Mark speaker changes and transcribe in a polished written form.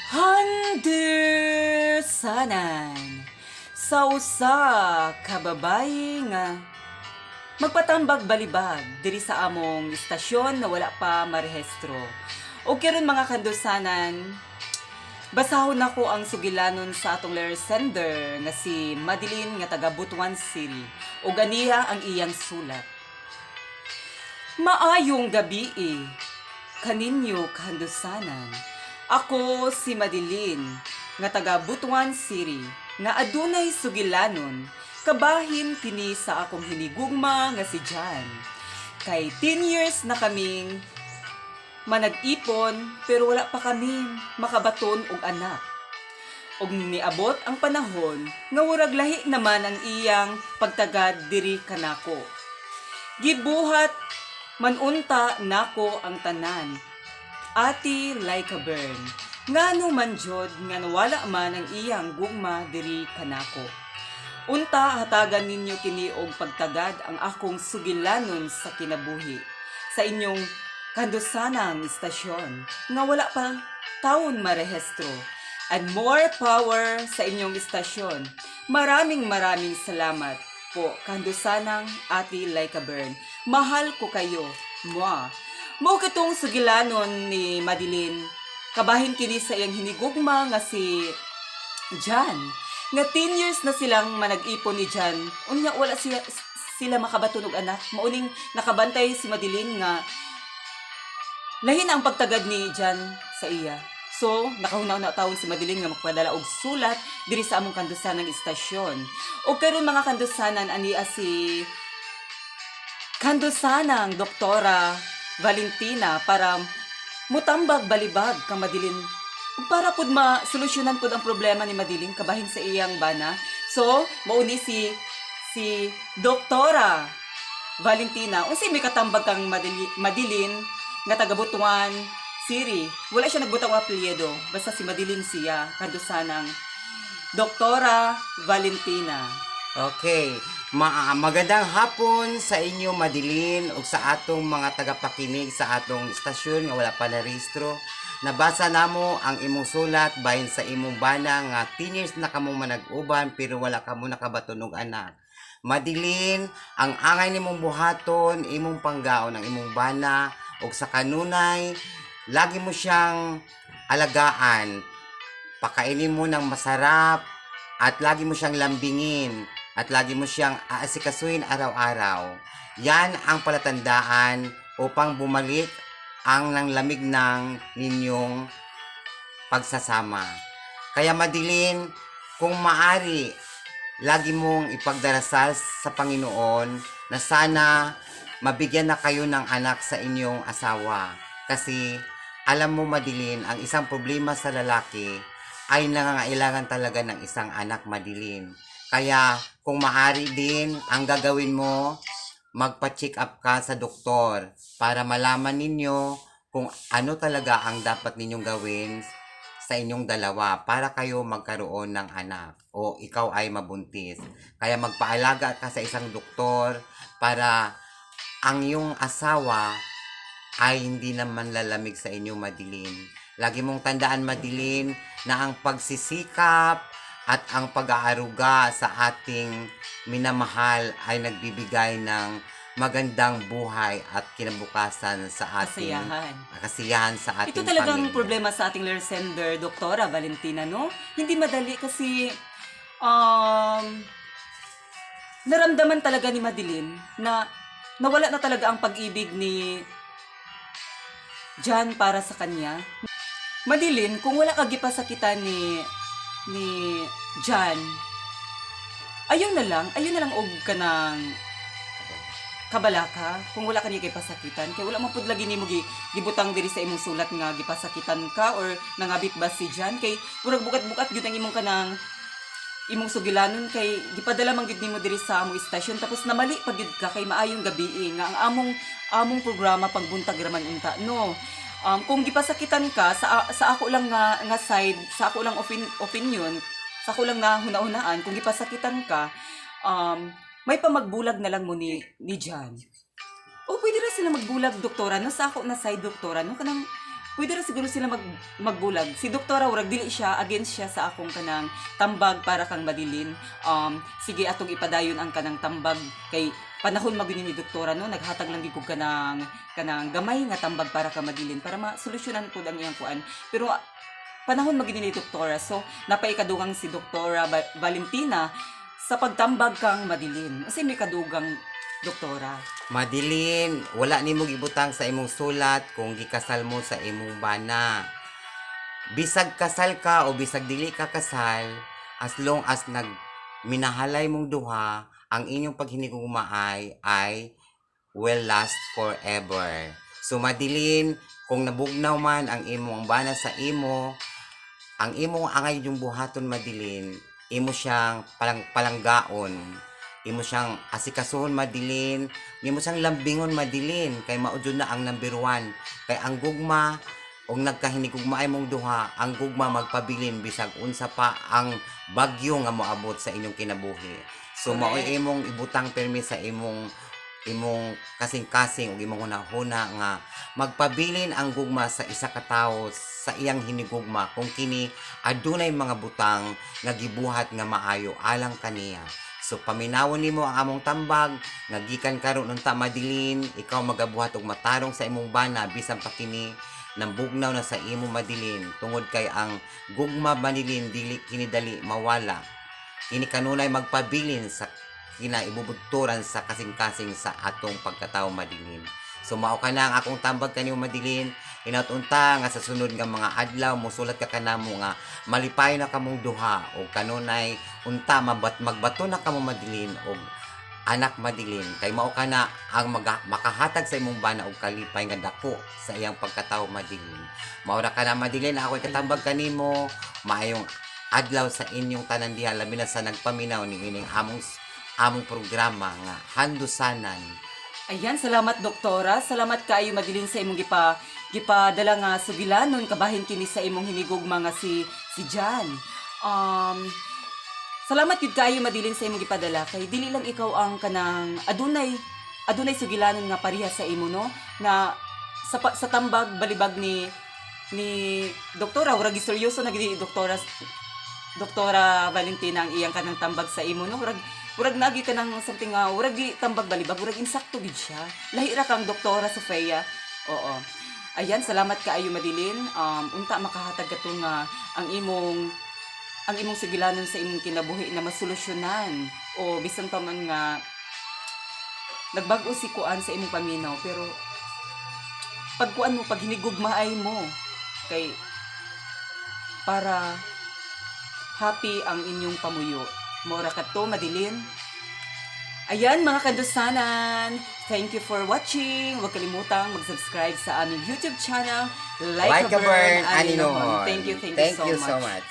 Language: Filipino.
Speaker 1: Handersanan sa usa ka babaye nga magpatambag balibag diri sa among istasyon na wala pa marehistro. O karon mga kandosanan, basahon nako ang sugilanon sa atong letter sender nga si Madeline nga taga Butuan City ug ganiya ang iyang sulat. Maayong gabi kaninyo kahandusanan. Ako si Madeline nga taga Butuan City nga adunay sugilanon kabahin kini sa akong hinigugma nga si John. Kay 10 years na kaming manag-ipon pero wala pa kami makabaton og anak. Og niabot ang panahon nga murag lahi naman ang iyang pagtagad diri kanako. Gibuhat manunta nako ang tanan. Ati Laika Bern, ngano man jod nga nawala man ang iyang gugma diri kanako. Unta hatagan ninyo kini og pagtagad ang akong sugilanon sa kinabuhi sa inyong kandosanang istasyon nga wala pa taon marehistro. And more power sa inyong istasyon. Maraming salamat po kandosanang Ati Laika Bern. Mahal ko kayo. Mwah. Mao kitong sugilanon ni Madeline. Kabahin kini sa iyang hinigugma nga si John. Nga 10 years na silang manag-ipon ni John. Unya wala sila makabatunog anak. Mauning nakabantay si Madeline nga lahin ang pagtagad ni John sa iya. So, nakahunaw na taon si Madeline nga magpadala og sulat diri sa among kandusanang istasyon. O karon mga kandusanan ania si kandusanang Doktora Valentina para mutambag balibag ka Madeline para pud ma-solusyonan pud ang problema ni Madeline kabahin sa iyang bana. So, mauni si Doktora Valentina unsay may katambag kang Madeline nga taga Butuan City. Wala siya nagbutang apelyido, basta si Madeline siya kandusanang Doktora Valentina.
Speaker 2: Okay, magandang hapon sa inyo Madeline ug sa atong mga tagapakinig sa atong istasyon nga wala pa na rehistro. Nabasa namo ang imong sulat bahin sa imong bana nga 10 years na kamo manag-uban pero wala kamo nakabaton og anak. Madeline, ang angay nimong buhaton, imong panggaon ang imong bana ug sa kanunay lagi mo siyang alagaan. Pakainin mo ng masarap at lagi mo siyang lambingin at lagi mo siyang aasikasuhin araw-araw. Yan ang palatandaan upang bumalik ang nanglamig ng ninyong pagsasama. Kaya Madeline, kung maari, lagi mong ipagdarasal sa Panginoon na sana mabigyan na kayo ng anak sa inyong asawa. Kasi alam mo Madeline, ang isang problema sa lalaki ay nangangailangan talaga ng isang anak Madeline. Kaya kung maaari din, ang gagawin mo, magpa-check up ka sa doktor para malaman ninyo kung ano talaga ang dapat ninyong gawin sa inyong dalawa para kayo magkaroon ng anak o ikaw ay mabuntis. Kaya magpaalaga ka sa isang doktor para ang iyong asawa ay hindi naman lalamig sa inyo Madeline. Lagi mong tandaan Madeline na ang pagsisikap at ang pag-aaruga sa ating minamahal ay nagbibigay ng magandang buhay at kinabukasan sa ating kasiyahan sa ating
Speaker 1: Ito talagang
Speaker 2: pamilya.
Speaker 1: problema sa ating letter sender, Doktora Valentina, no? Hindi madali kasi naramdaman talaga ni Madeline na nawala na talaga ang pag-ibig ni John para sa kanya. Madeline, kung wala ka gipasakitan ni John, ayaw na lang og kanang kabalaka kung wala ka niya gipasakitan kay wala man pud lagi nimo gibutang diri sa imong sulat nga gipasakitan ka or nangabit ba si John kay murag bukat-bukat gyud ang imong kanang imong sugilanon kay gipadala man gyud nimo diri sa among istasyon tapos namali pag gyud ka kay maayong gabi nga ang among programa pagbuntag raman unta no. Kung gipasakitan ka sa ako lang nga side, sa ako lang opinion, sa ako lang nga hunahunaan, kung gipasakitan ka, may pamagbulag na lang mo ni John. O pwede rin sila magbulag doktora no sa ako na side doktora no kanang pwede ra siguro sila magbulag. Si doktora urag dili siya against siya sa akong kanang tambag para kang madilin. Sige atong ipadayon ang kanang tambag kay panahon magini ni doktora no naghatag lang gid kanang gamay nga tambag para ka madilin para masolusyonan pud ang iyang kuan. Pero panahon magini ni doktora so napaikadugang si Doktora Valentina sa pagtambag kang madilin. Kasi may kadugang doktora.
Speaker 2: Madilin, wala nimo gibutang sa imong sulat kung gikasal mo sa imong bana. Bisag kasal ka o bisag dili ka kasal, as long as minahalay mong duha, ang inyong paghinigugma ay will last forever. So Madilin, kung nabugnaw man ang imong bana sa imo, ang imong angay yung buhaton Madilin, imo siyang palanggaon, imo siyang asikasuhon Madilin, imo siyang lambingon Madilin, kay maudyo na ang number 1. Kay ang gugma, og nagkahinigugma ay mong duha, ang gugma magpabilin bisag unsa pa ang bagyo nga moabot sa inyong kinabuhi. So maoy imong ibutang permi sa imong kasing-kasing ug imong hunahuna nga magpabilin ang gugma sa isa ka tawo sa iyang hinigugma kung kini adunay mga butang nga gibuhat nga maayo alang kaniya. So paminawon nimo ang among tambag nga gikan karon unta Madilin, ikaw magabuhat og matarong sa imong bana bisan pa kini nambugnaw na sa imo Madilin tungod kay ang gugma Madilin dili kini dali mawala. Kini kanunay magpabilin sa kinaibubugturan sa kasing-kasing sa atong pagkatao Madilin. So mao ka na ang akong tambag kanimo Madilin, inaut-unta nga sa sunod nga mga adlaw mosulat ka kanamo nga malipay na kamong duha o kanunay unta magbato na kamo Madilin og anak Madilin kay mao ka na ang makahatag sa imong bana og kalipay nga dako sa iyang pagkatao Madilin. Mao ra ka na Madilin, ako katambag kanimo, maayong adlaw sa inyong tanan diha labi na sa nagpaminaw ni ining among programa nga Handusanan.
Speaker 1: Ayan, salamat doktora. Salamat kaayo Madilin sa imong gipadala nga sugilanon kabahin kini sa imong hinigugma nga si Jan. Salamat gid kaayo Madilin sa imong gipadala kay dili lang ikaw ang kanang adunay sugilanon nga pareha sa imo no na sa tambag balibag ni doktora ura giseryoso na gid Doktora Valentina ang iyang kanang tambag sa imo no urag nagi ka ng something nga urag di tambag balibag urag insakto gid siya lahi ra kang Doktora Sofia. Oo, ayan, salamat kaayo Madilin. Unta makahatag kato nga ang imong sigilanon sa imong kinabuhi na masolusyonan o bisan pa man nga nagbag-o si kuan sa imong paminaw pero pagkuan mo pag hinigugmaay mo kay para happy ang inyong pamuyo. Mora kato Madilin. Ayan mga kandusanan, thank you for watching. Huwag kalimutang mag-subscribe sa aming YouTube channel, Like a Burn Aninohon. Thank you so much.